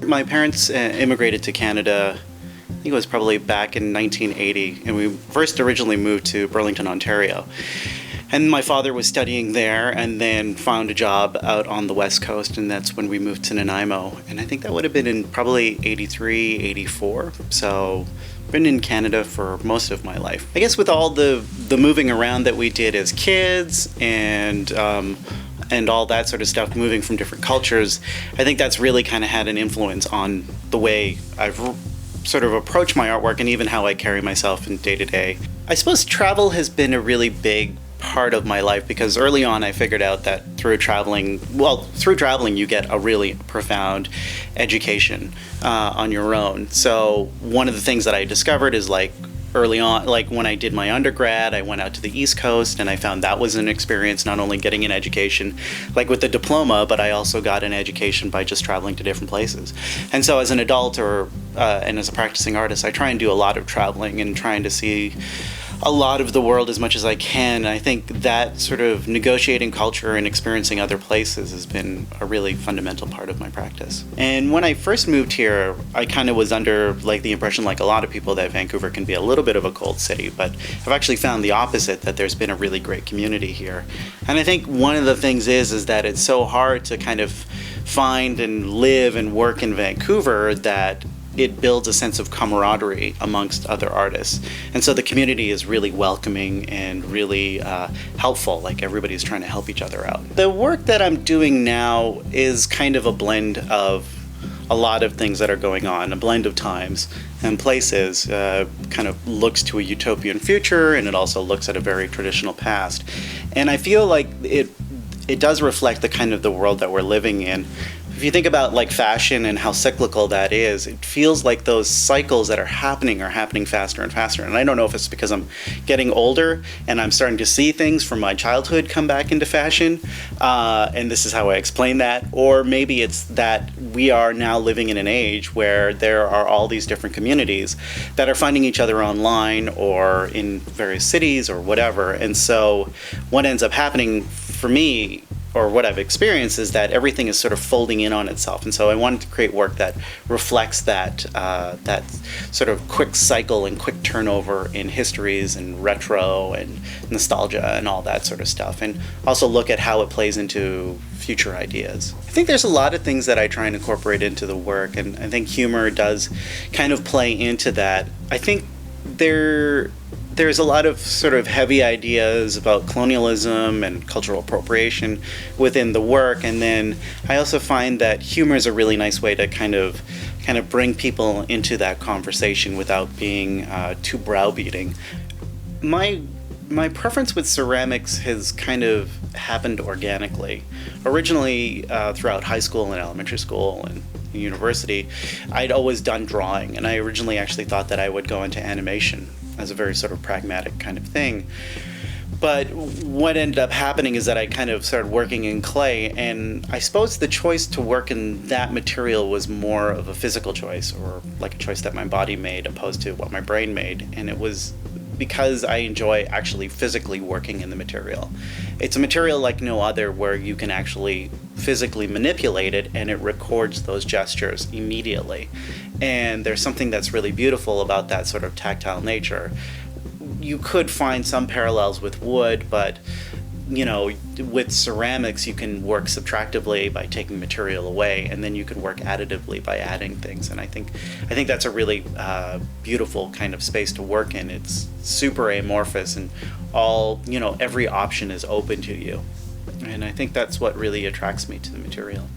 My parents immigrated to Canada, I think it was probably back in 1980, and we first originally moved to Burlington, Ontario. And my father was studying there and then found a job out on the West Coast, and that's when we moved to Nanaimo. And I think that would have been in probably 83, 84. So I've been in Canada for most of my life. I guess with all the moving around that we did as kids and all that sort of stuff, moving from different cultures, I think that's really kind of had an influence on the way I've sort of approach my artwork and even how I carry myself in day to day. I suppose travel has been a really big part of my life because early on I figured out that through traveling you get a really profound education on your own. So one of the things that I discovered is like early on, like when I did my undergrad, I went out to the East Coast and I found that was an experience, not only getting an education like with the diploma, but I also got an education by just traveling to different places. And so as an adult and as a practicing artist, I try and do a lot of traveling and trying to see a lot of the world as much as I can. I think that sort of negotiating culture and experiencing other places has been a really fundamental part of my practice. And when I first moved here, I kind of was under like the impression, like a lot of people, that Vancouver can be a little bit of a cold city, but I've actually found the opposite, that there's been a really great community here. And I think one of the things is that it's so hard to kind of find and live and work in Vancouver that it builds a sense of camaraderie amongst other artists. And so the community is really welcoming and really helpful, like everybody's trying to help each other out. The work that I'm doing now is kind of a blend of a lot of things that are going on, a blend of times and places. Kind of looks to a utopian future, and it also looks at a very traditional past. And I feel like it does reflect the kind of the world that we're living in. If you think about like fashion and how cyclical that is, it feels like those cycles that are happening faster and faster. And I don't know if it's because I'm getting older and I'm starting to see things from my childhood come back into fashion, and this is how I explain that, or maybe it's that we are now living in an age where there are all these different communities that are finding each other online or in various cities or whatever. And so what ends up happening for me, or what I've experienced, is that everything is sort of folding in on itself. And so I wanted to create work that reflects that sort of quick cycle and quick turnover in histories and retro and nostalgia and all that sort of stuff, and also look at how it plays into future ideas. I think there's a lot of things that I try and incorporate into the work, and I think humor does kind of play into that. I think there's a lot of sort of heavy ideas about colonialism and cultural appropriation within the work, and then I also find that humor is a really nice way to kind of bring people into that conversation without being too browbeating. My preference with ceramics has kind of happened organically. Originally, throughout high school and elementary school and university, I'd always done drawing, and I originally actually thought that I would go into animation as a very sort of pragmatic kind of thing. But what ended up happening is that I kind of started working in clay, and I suppose the choice to work in that material was more of a physical choice, or like a choice that my body made opposed to what my brain made. And it was because I enjoy actually physically working in the material. It's a material like no other, where you can actually physically manipulate it and it records those gestures immediately. And there's something that's really beautiful about that sort of tactile nature. You could find some parallels with wood, but with ceramics you can work subtractively by taking material away, and then you can work additively by adding things. And I think that's a really beautiful kind of space to work in. It's super amorphous, and every option is open to you. And I think that's what really attracts me to the material.